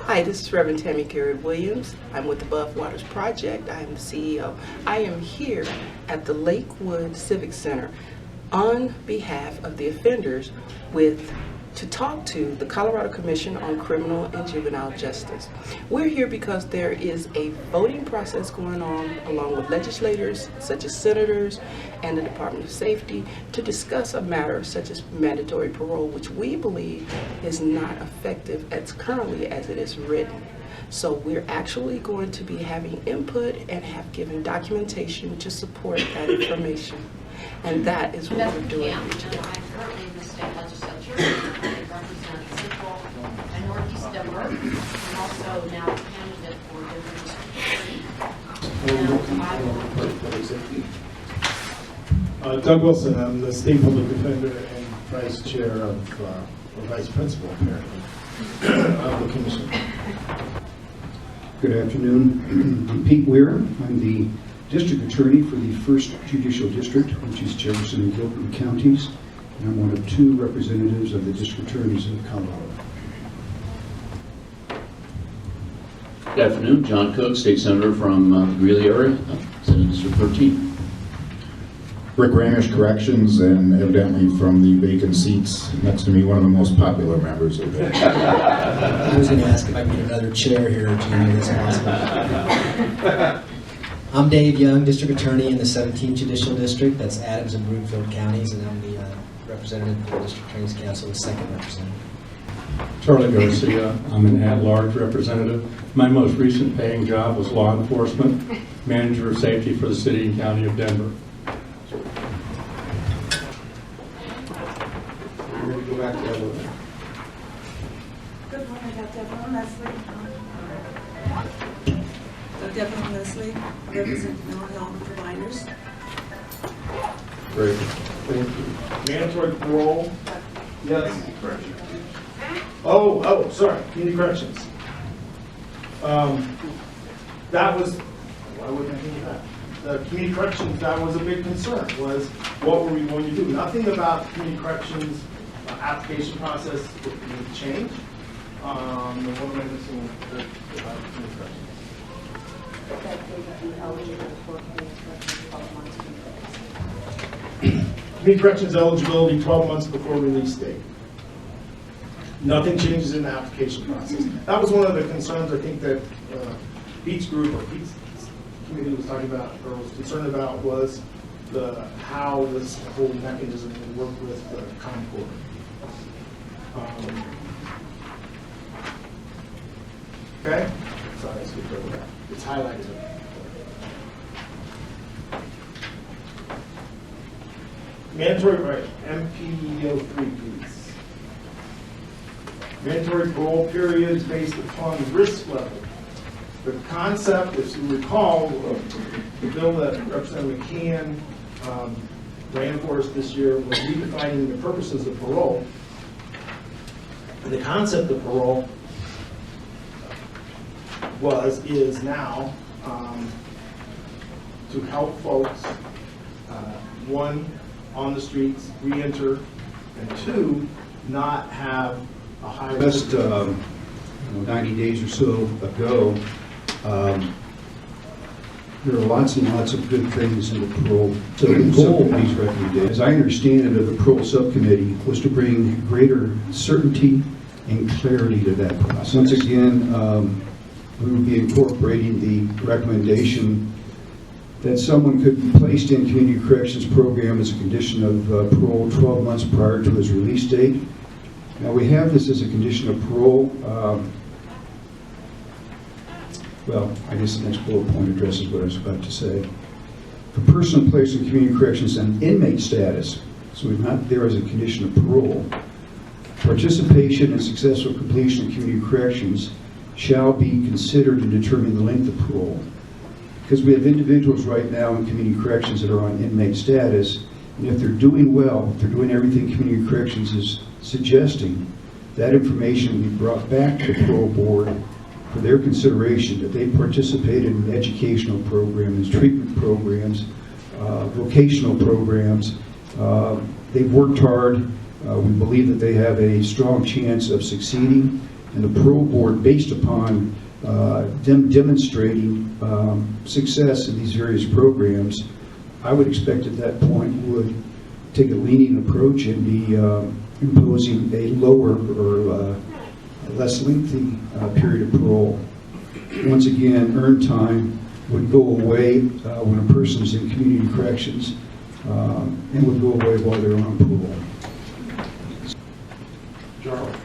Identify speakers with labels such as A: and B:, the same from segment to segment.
A: Hi, this is Reverend Tammy Garrett Williams. I'm with the Above Waters Project. I am the CEO. I am here at the Lakewood Civic Center on behalf of the offenders to talk to the Colorado Commission on Criminal and Juvenile Justice. We're here because there is a voting process going on along with legislators such as senators and the Department of Safety to discuss a matter such as mandatory parole, which we believe is not effective as currently as it is written. So we're actually going to be having input and have given documentation to support that information. And that is what we're doing here today.
B: I'm currently in the state legislature. I represent Central and Northeast Denver, and also now a candidate for Denver District.
C: Doug Wilson, I'm the State Public Defender and Vice Chair of, or Vice Principal, apparently, of the Commission.
D: Good afternoon. I'm Pete Weir. I'm the District Attorney for the 1st Judicial District, which is Jefferson and Gilpin counties, and I'm one of 2 representatives of the District Attorneys of Colorado.
E: Good afternoon, John Cook, State Senator from the Greeley area, Senate District 13.
F: Rick Ramish, Corrections, and evidently from the vacant seats next to me, one of the most popular members of it.
G: I was going to ask if I could get another chair here, Jimmy, that's possible. I'm Dave Young, District Attorney in the 17th Judicial District. That's Adams and Broomfield counties, and I'm the representative for the District Attorney's Council, the 2nd representative.
H: Charlie Garcia, I'm an at-large representative. My most recent paying job was law enforcement, manager of safety for the city and county of Denver.
C: We're going to go back to that.
I: Good morning, Dr. Evelyn Leslie. Dr. Evelyn Leslie, representing mental health providers.
C: Great. Thank you. Mandatory parole? Yes. Oh, sorry, community corrections. That was, why wouldn't I think of that? The community corrections, that was a big concern, was what were we going to do? Nothing about community corrections application process would change. What am I missing about community corrections? Community corrections eligibility 12 months before release date. Nothing changes in the application process. That was one of the concerns I think that Pete's group or Pete's committee was talking about or was concerned about was how this whole mechanism would work with the Common Core. Okay? Sorry, I skipped over that. It's highlighted. Mandatory, right, MPO3, please. Mandatory parole periods based upon risk level. The concept, if you recall, the bill that Representative McKeon ran for us this year was redefining the purposes of parole. And the concept of parole is now to help folks, 1, on the streets, re-enter, and 2, not have a high risk.
D: Just 90 days or so ago, there are lots and lots of good things in the parole subcommittee's recommendation. As I understand it, of the parole subcommittee was to bring greater certainty and clarity to that process. Once again, we will be incorporating the recommendation that someone could be placed in community corrections program as a condition of parole 12 months prior to his release date. Now we have this as a condition of parole. Well, I guess the next bullet point addresses what I was about to say. If a person placed in community corrections on inmate status, so he's not there as a condition of parole, participation and successful completion of community corrections shall be considered in determining the length of parole. Because we have individuals right now in community corrections that are on inmate status, and if they're doing well, if they're doing everything community corrections is suggesting, that information will be brought back to the parole board for their consideration, that they participated in educational programs, treatment programs, vocational programs. They've worked hard. We believe that they have a strong chance of succeeding, and the parole board based upon them demonstrating success in these various programs, I would expect at that point would take a lenient approach and be imposing a lower or less lengthy period of parole. Once again, earned time would go away when a person's in community corrections and would go away while they're on parole.
H: Charles.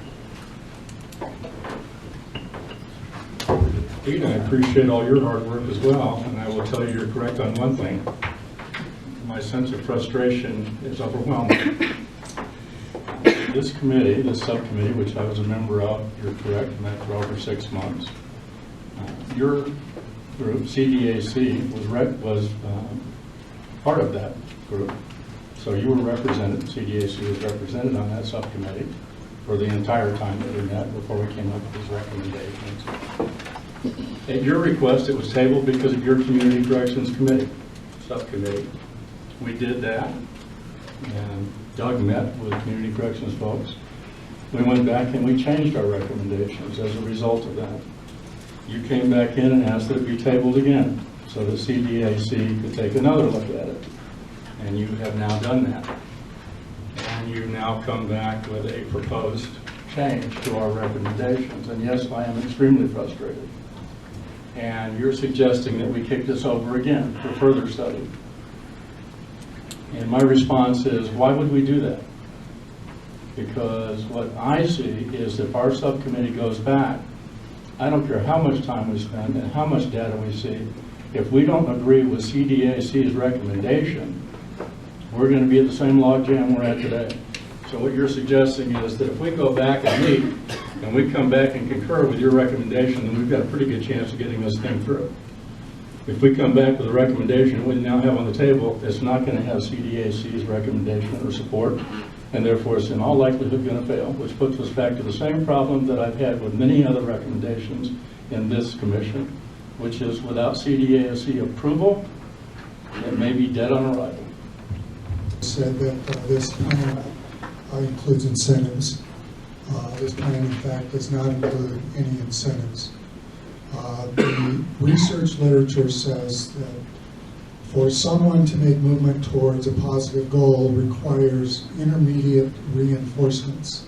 H: Pete, I appreciate all your hard work as well, and I will tell you you're correct on one thing. My sense of frustration is overwhelming. This committee, this subcommittee, which I was a member of, you're correct, met for over 6 months. Your group, CDAC, was part of that group. So you were represented, CDAC was represented on that subcommittee for the entire time that we met before we came up with these recommendations. At your request, it was tabled because of your Community Corrections Committee, subcommittee. We did that, and Doug met with Community Corrections folks. We went back and we changed our recommendations as a result of that. You came back in and asked that it be tabled again so that CDAC could take another look at it. And you have now done that. And you now come back with a proposed change to our recommendations. And yes, I am extremely frustrated. And you're suggesting that we kick this over again for further study. And my response is, why would we do that? Because what I see is if our subcommittee goes back, I don't care how much time we spend and how much data we see, if we don't agree with CDAC's recommendation, we're going to be at the same logjam we're at today. So what you're suggesting is that if we go back and meet, and we come back and concur with your recommendation, then we've got a pretty good chance of getting this thing through. If we come back with a recommendation we now have on the table, it's not going to have CDAC's recommendation or support, and therefore it's in all likelihood going to fail, which puts us back to the same problem that I've had with many other recommendations in this commission, which is without CDAC approval, it may be dead on arrival.
J: Said that this plan includes incentives. This plan, in fact, does not include any incentives. The research literature says that for someone to make movement towards a positive goal requires intermediate reinforcements.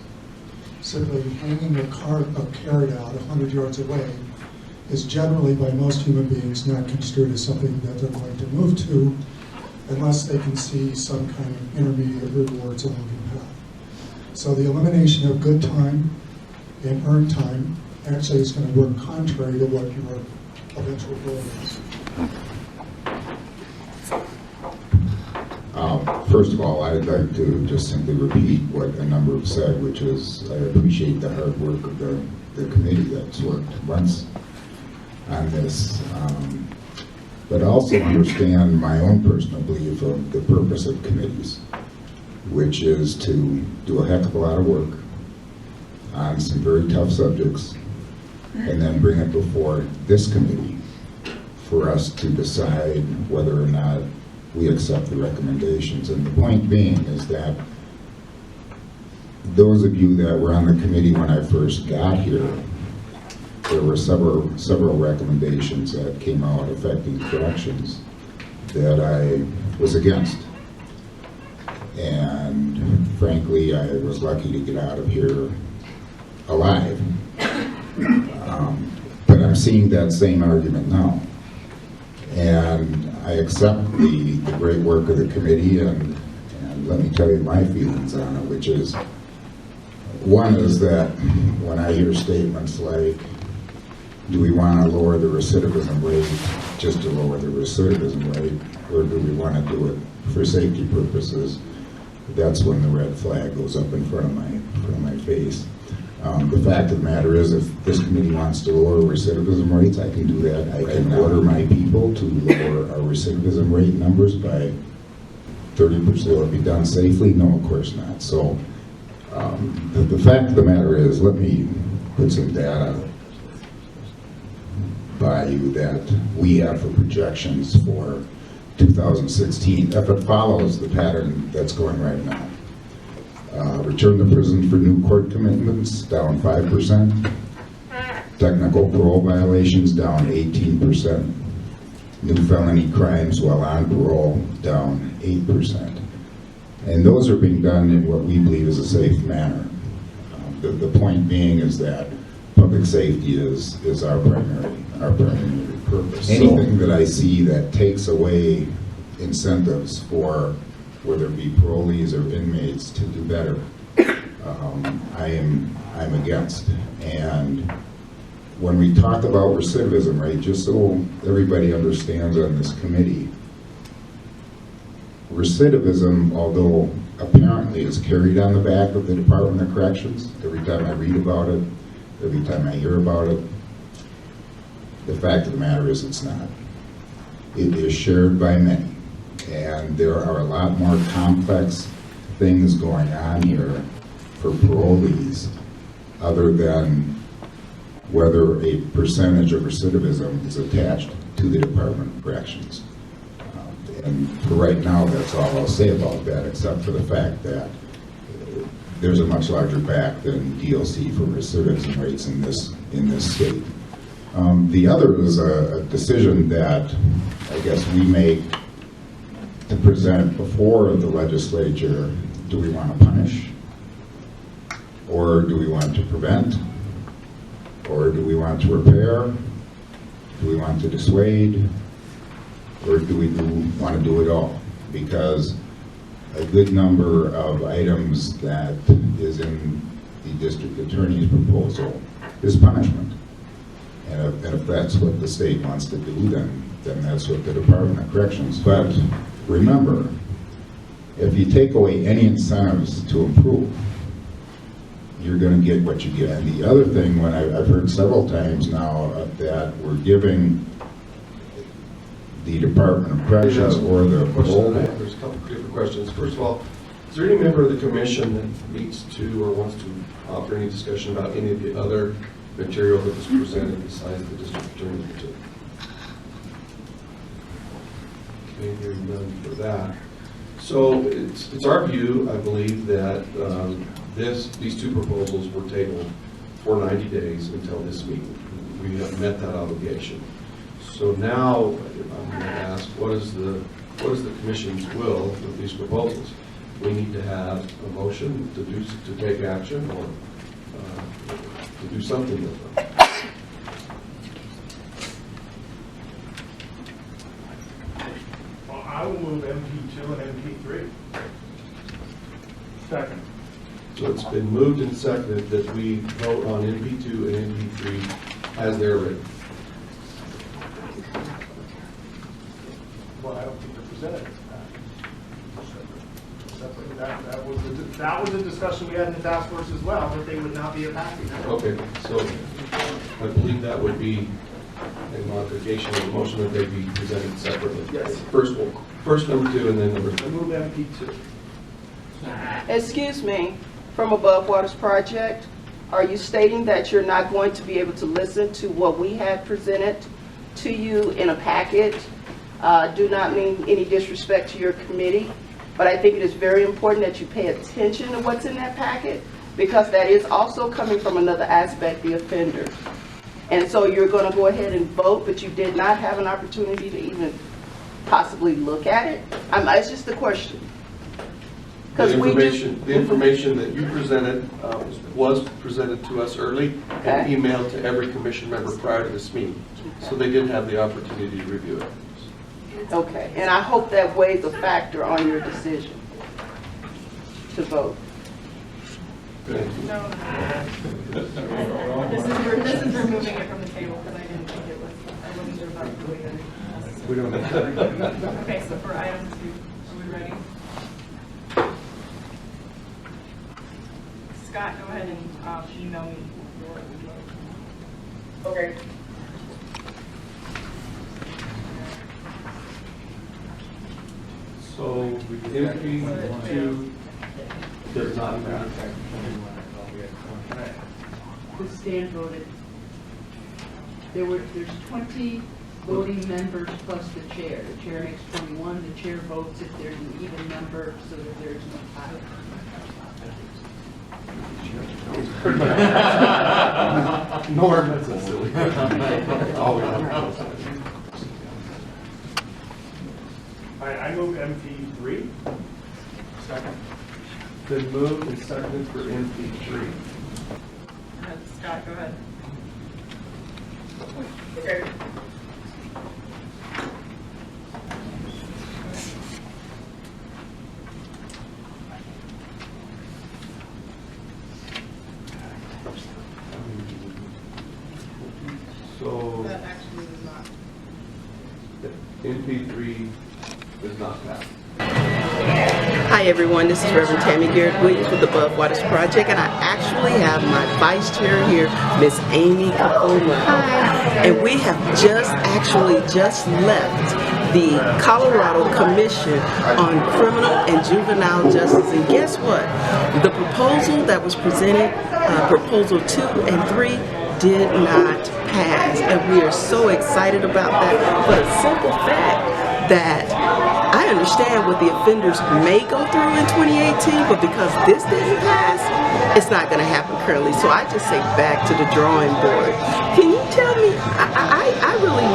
J: Simply hanging a carrot out 100 yards away is generally, by most human beings, not construed as something that they're going to move to unless they can see some kind of intermediate rewards along the path. So the elimination of good time and earned time actually is going to work contrary to what your eventual goal is.
F: First of all, I'd like to just simply repeat what a number have said, which is I appreciate the hard work of the committee that's worked months on this, but also understand my own personal belief of the purpose of committees, which is to do a heck of a lot of work on some very tough subjects and then bring it before this committee for us to decide whether or not we accept the recommendations. And the point being is that those of you that were on the committee when I first got here, there were several recommendations that came out affecting corrections that I was against. And frankly, I was lucky to get out of here alive. But I'm seeing that same argument now. And I accept the great work of the committee, and let me tell you my feelings on it, which is, one is that when I hear statements like, do we want to lower the recidivism rate just to lower the recidivism rate, or do we want to do it for safety purposes, that's when the red flag goes up in front of my face. The fact of the matter is, if this committee wants to lower recidivism rates, I can do that. I can order my people to lower our recidivism rate numbers by 30%. Will it be done safely? No, of course not. So the fact of the matter is, let me put some data by you that we have for projections for 2016, if it follows the pattern that's going right now. Return to prison for new court commitments, down 5%. Technical parole violations down 18%. New felony crimes while on parole down 8%. And those are being done in what we believe is a safe manner. The point being is that public safety is our primary purpose. Anything that I see that takes away incentives for whether it be parolees or inmates to do better, I'm against. And when we talk about recidivism rate, just so everybody understands on this committee, recidivism, although apparently is carried on the back of the Department of Corrections, every time I read about it, every time I hear about it, the fact of the matter is it's not. It is shared by many, and there are a lot more complex things going on here for parolees other than whether a percentage of recidivism is attached to the Department of Corrections. And for right now, that's all I'll say about that, except for the fact that there's a much larger back than DLC for recidivism rates in this state. The other is a decision that I guess we make to present before the legislature. Do we want to punish? Or do we want to prevent? Or do we want to repair? Do we want to dissuade? Or do we want to do it all? Because a good number of items that is in the district attorney's proposal is punishment. And if that's what the state wants to do, then that's what the Department of Corrections. But remember, if you take away any incentives to improve, you're going to get what you get. And the other thing, when I've heard several times now that we're giving the Department of Corrections or the parole.
K: There's a couple of different questions. First of all, is there any member of the commission that needs to or wants to offer any discussion about any of the other material that was presented besides the district attorney? Okay, hearing none for that. So it's our view, I believe, that these two proposals were tabled for 90 days until this meeting. We have met that obligation. So now I'm going to ask, what is the commission's will with these proposals? We need to have a motion to take action or to do something with them.
C: Well, I will move MP2 and MP3. Second.
K: So it's been moved and seconded that we vote on MP2 and MP3 as they're written.
C: Well, I don't think they're presented as that. That was a discussion we had in the task force as well, that they would not be a package.
K: Okay, so I believe that would be a modification of the motion that they be presented separately.
C: Yes.
K: First number 2 and then number 3.
C: I move MP2.
A: Excuse me, from Above Waters Project, are you stating that you're not going to be able to listen to what we have presented to you in a packet? Do not mean any disrespect to your committee, but I think it is very important that you pay attention to what's in that packet, because that is also coming from another aspect, the offenders. And so you're going to go ahead and vote, but you did not have an opportunity to even possibly look at it? It's just a question.
K: The information that you presented was presented to us early and emailed to every commission member prior to this meeting. So they did have the opportunity to review it.
A: Okay, and I hope that weighs a factor on your decision to vote.
K: Thank you.
L: No. This is removing it from the table because I didn't think it was, I wasn't sure about the way that it.
K: We don't have.
L: Okay, so for item 2, are we ready? Scott, go ahead and email me.
A: Okay.
K: So MP2 does not matter.
M: Stan voted. There's 20 voting members plus the chair. The chair makes 21. The chair votes if there's an even number so that there's no tie.
K: Norm, that's a silly. Always.
C: I move MP3.
K: Second. Been moved and seconded for MP3.
L: Scott, go ahead.
K: So
L: That actually is not.
K: MP3 does not pass.
A: Hi everyone, this is Reverend Tammy Garrett Williams with the Above Waters Project, and I actually have my vice chair here, Miss Amy Kapoma. And we have just left the Colorado Commission on Criminal and Juvenile Justice. And guess what? The proposal that was presented, Proposal 2 and 3, did not pass. And we are so excited about that for the simple fact that I understand what the offenders may go through in 2018, but because this didn't pass, it's not going to happen currently. So I just say back to the drawing board. Can you tell me, I really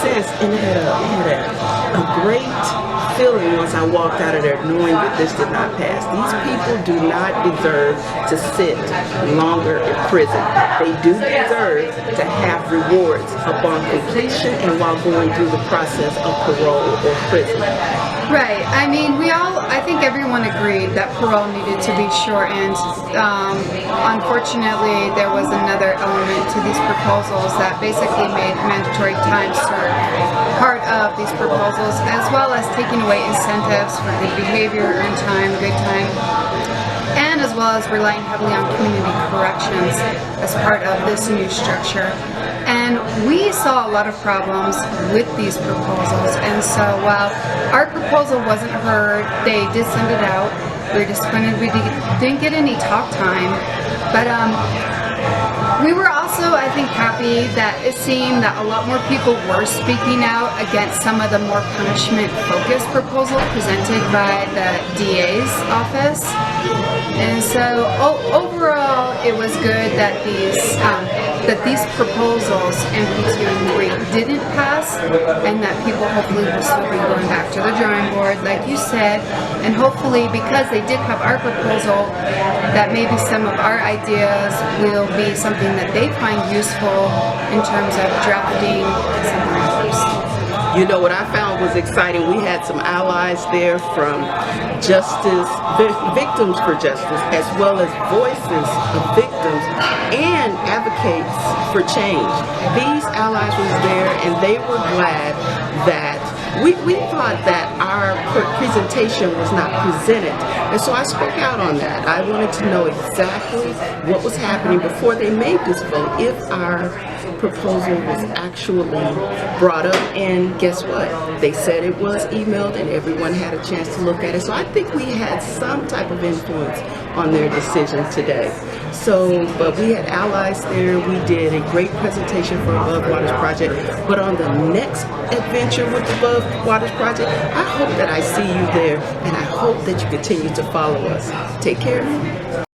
A: sensed and had a great feeling once I walked out of there knowing that this did not pass. These people do not deserve to sit longer in prison. They do deserve to have rewards upon completion and while going through the process of parole or prison.
N: Right. I mean, I think everyone agreed that parole needed to be shortened. Unfortunately, there was another element to these proposals that basically made mandatory time served part of these proposals, as well as taking away incentives for good behavior, earned time, good time, and as well as relying heavily on community corrections as part of this new structure. And we saw a lot of problems with these proposals, and so while our proposal wasn't heard, they did send it out. We were disappointed we didn't get any talk time, but we were also, I think, happy that it seemed that a lot more people were speaking out against some of the more punishment-focused proposals presented by the DA's office. And so overall, it was good that these proposals, MP2 and 3, didn't pass, and that people hopefully will still be going back to the drawing board, like you said, and hopefully, because they did have our proposal, that maybe some of our ideas will be something that they find useful in terms of drafting something else.
A: You know what I found was exciting? We had some allies there from Victims for Justice, as well as voices of victims and advocates for change. These allies was there, and they were glad that we thought that our presentation was not presented. And so I spoke out on that. I wanted to know exactly what was happening before they made this vote, if our proposal was actually brought up. And guess what? They said it was emailed and everyone had a chance to look at it. So I think we had some type of influence on their decision today. So, but we had allies there. We did a great presentation for Above Waters Project. But on the next adventure with the Above Waters Project, I hope that I see you there, and I hope that you continue to follow us. Take care.